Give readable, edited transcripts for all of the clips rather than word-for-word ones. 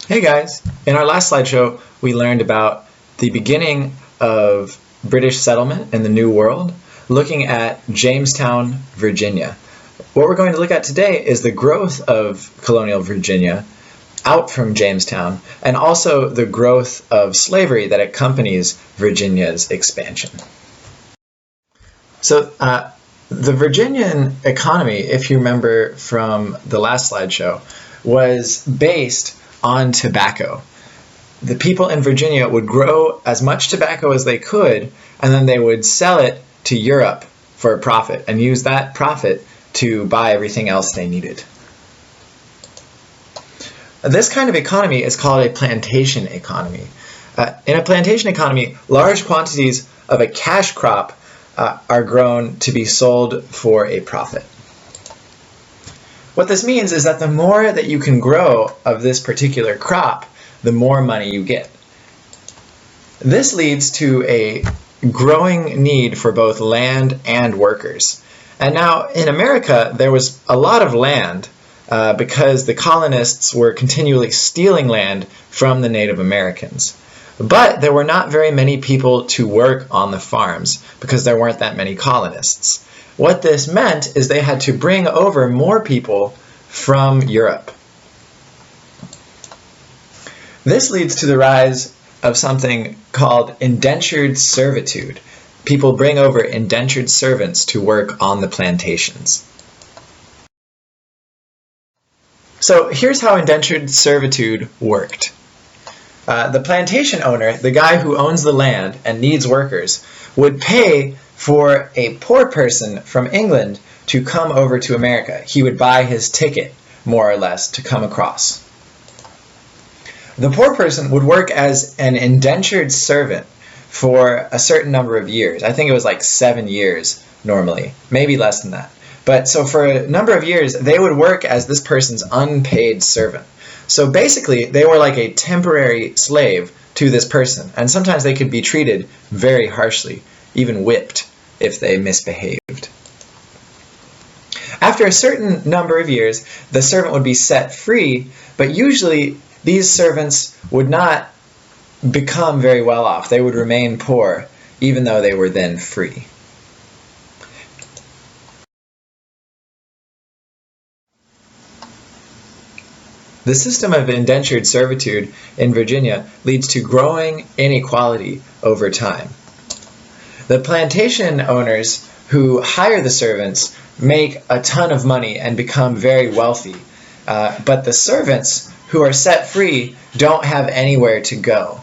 Hey guys! In our last slideshow, we learned about the beginning of British settlement in the New World, looking at Jamestown, Virginia. What we're going to look at today is the growth of colonial Virginia out from Jamestown, and also the growth of slavery that accompanies Virginia's expansion. So the Virginian economy, if you remember from the last slideshow, was based on tobacco. The people in Virginia would grow as much tobacco as they could, and then they would sell it to Europe for a profit and use that profit to buy everything else they needed. This kind of economy is called a plantation economy. In a plantation economy, large quantities of a cash crop are grown to be sold for a profit. What this means is that the more that you can grow of this particular crop, the more money you get. This leads to a growing need for both land and workers. And now in America, there was a lot of land because the colonists were continually stealing land from the Native Americans. But there were not very many people to work on the farms because there weren't that many colonists. What this meant is they had to bring over more people from Europe. This leads to the rise of something called indentured servitude. People bring over indentured servants to work on the plantations. So here's how indentured servitude worked. The plantation owner, the guy who owns the land and needs workers, would pay for a poor person from England to come over to America. He would buy his ticket, more or less, to come across. The poor person would work as an indentured servant for a certain number of years. I think it was like 7 years normally, maybe less than that. But so for a number of years, they would work as this person's unpaid servant. So basically, they were like a temporary slave to this person, and sometimes they could be treated very harshly, even whipped if they misbehaved. After a certain number of years, the servant would be set free, but usually these servants would not become very well off. They would remain poor, even though they were then free. The system of indentured servitude in Virginia leads to growing inequality over time. The plantation owners who hire the servants make a ton of money and become very wealthy, but the servants who are set free don't have anywhere to go.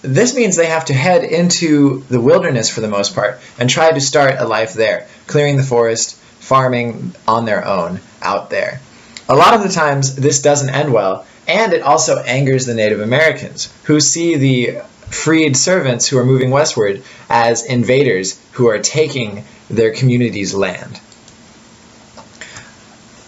This means they have to head into the wilderness for the most part and try to start a life there, clearing the forest, farming on their own out there. A lot of the times this doesn't end well, and it also angers the Native Americans, who see the freed servants who are moving westward as invaders who are taking their community's land.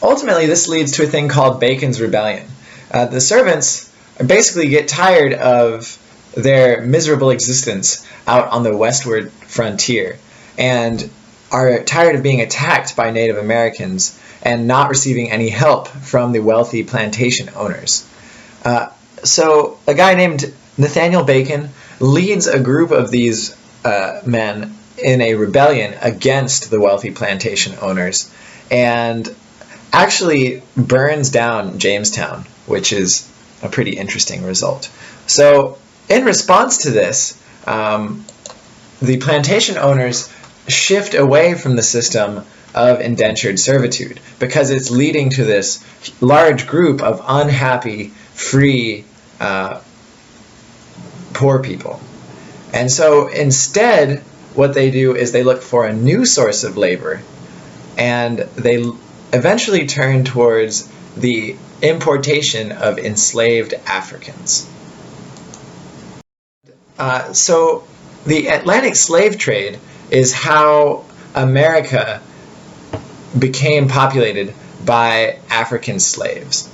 Ultimately, this leads to a thing called Bacon's Rebellion. The servants basically get tired of their miserable existence out on the westward frontier and are tired of being attacked by Native Americans and not receiving any help from the wealthy plantation owners. So a guy named Nathaniel Bacon leads a group of these men in a rebellion against the wealthy plantation owners and actually burns down Jamestown, which is a pretty interesting result. So in response to this, the plantation owners shift away from the system of indentured servitude because it's leading to this large group of unhappy, free, poor people. And so instead, what they do is they look for a new source of labor, and they eventually turn towards the importation of enslaved Africans. So the Atlantic slave trade is how America became populated by African slaves.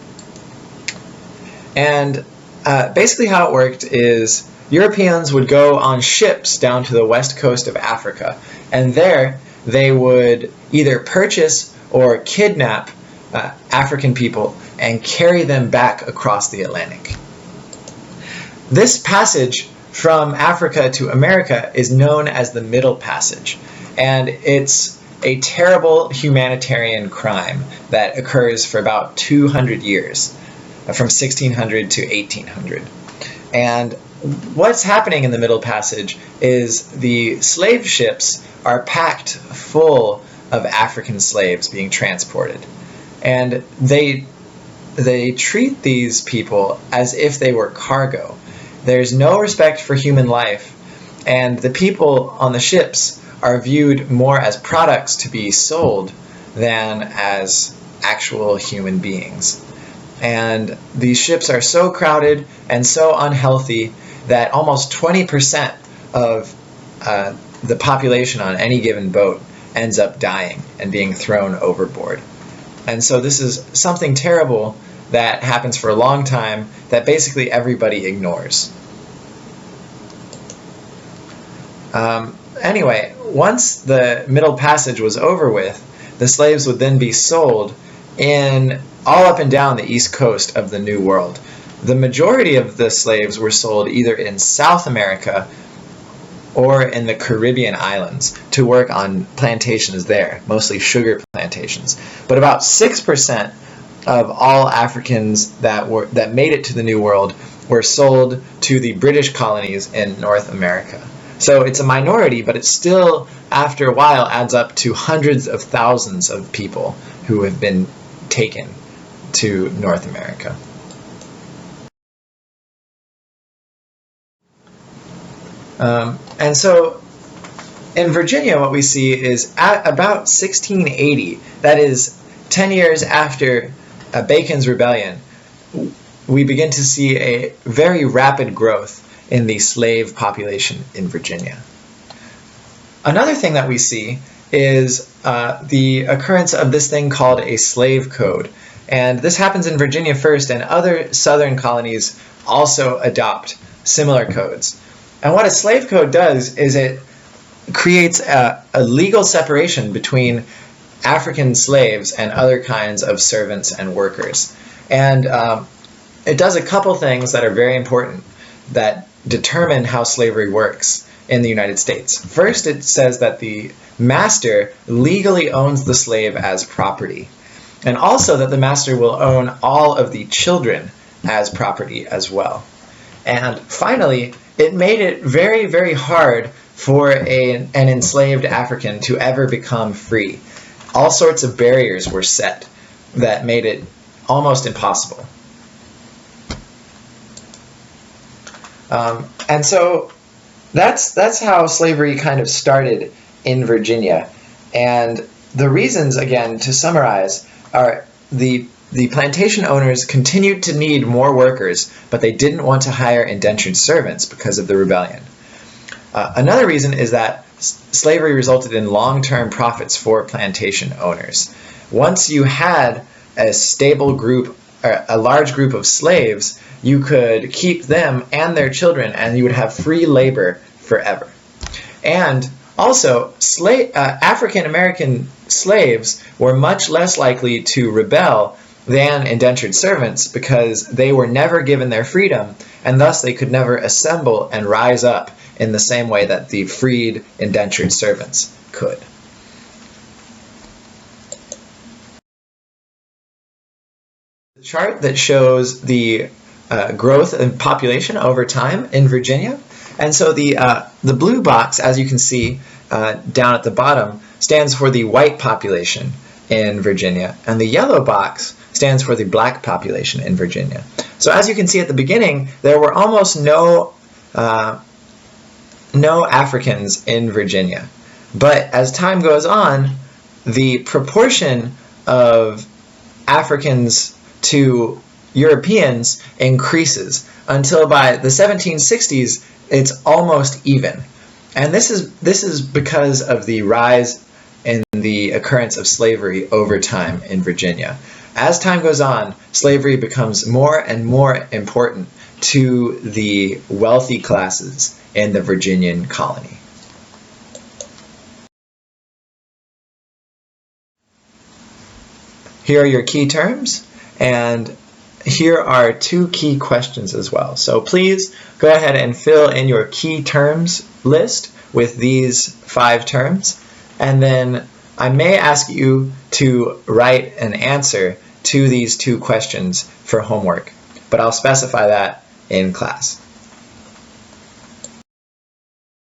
And basically how it worked is Europeans would go on ships down to the west coast of Africa, and there they would either purchase or kidnap African people and carry them back across the Atlantic. This passage from Africa to America is known as the Middle Passage, and it's a terrible humanitarian crime that occurs for about 200 years, from 1600 to 1800. And what's happening in the Middle Passage is the slave ships are packed full of African slaves being transported. And they treat these people as if they were cargo. There's no respect for human life, and the people on the ships are viewed more as products to be sold than as actual human beings. And these ships are so crowded and so unhealthy that almost 20% of the population on any given boat ends up dying and being thrown overboard. And so this is something terrible that happens for a long time that basically everybody ignores. Anyway, once the Middle Passage was over with, the slaves would then be sold in all up and down the east coast of the New World. The majority of the slaves were sold either in South America or in the Caribbean islands to work on plantations there, mostly sugar plantations. But about 6% of all Africans that made it to the New World were sold to the British colonies in North America. So it's a minority, but it still, after a while, adds up to hundreds of thousands of people who have been taken to North America. And so in Virginia, what we see is at about 1680, that is 10 years after Bacon's Rebellion, we begin to see a very rapid growth in the slave population in Virginia. Another thing that we see is the occurrence of this thing called a slave code. And this happens in Virginia first, and other southern colonies also adopt similar codes. And what a slave code does is it creates a legal separation between African slaves and other kinds of servants and workers. And it does a couple things that are very important that determine how slavery works in the United States. First, it says that the master legally owns the slave as property, and also that the master will own all of the children as property as well. And finally, it made it very, very hard for an enslaved African to ever become free. All sorts of barriers were set that made it almost impossible. And so that's how slavery kind of started in Virginia. And the reasons, again, to summarize, are the plantation owners continued to need more workers, but they didn't want to hire indentured servants because of the rebellion. Another reason is that slavery resulted in long-term profits for plantation owners. Once you had a stable group, or a large group of slaves, you could keep them and their children, and you would have free labor forever. And also, African American slaves were much less likely to rebel than indentured servants because they were never given their freedom, and thus they could never assemble and rise up in the same way that the freed indentured servants could. The chart that shows the growth in population over time in Virginia. And so the blue box, as you can see down at the bottom, stands for the white population in Virginia, and the yellow box stands for the black population in Virginia. So as you can see at the beginning, there were almost no Africans in Virginia. But as time goes on, the proportion of Africans to Europeans increases until by the 1760s it's almost even. And this is because of the rise in the occurrence of slavery over time in Virginia. As time goes on, slavery becomes more and more important to the wealthy classes in the Virginian colony. Here are your key terms, and here are 2 key questions as well. So please go ahead and fill in your key terms list with these 5 terms, and then I may ask you to write an answer to these 2 questions for homework, but I'll specify that in class.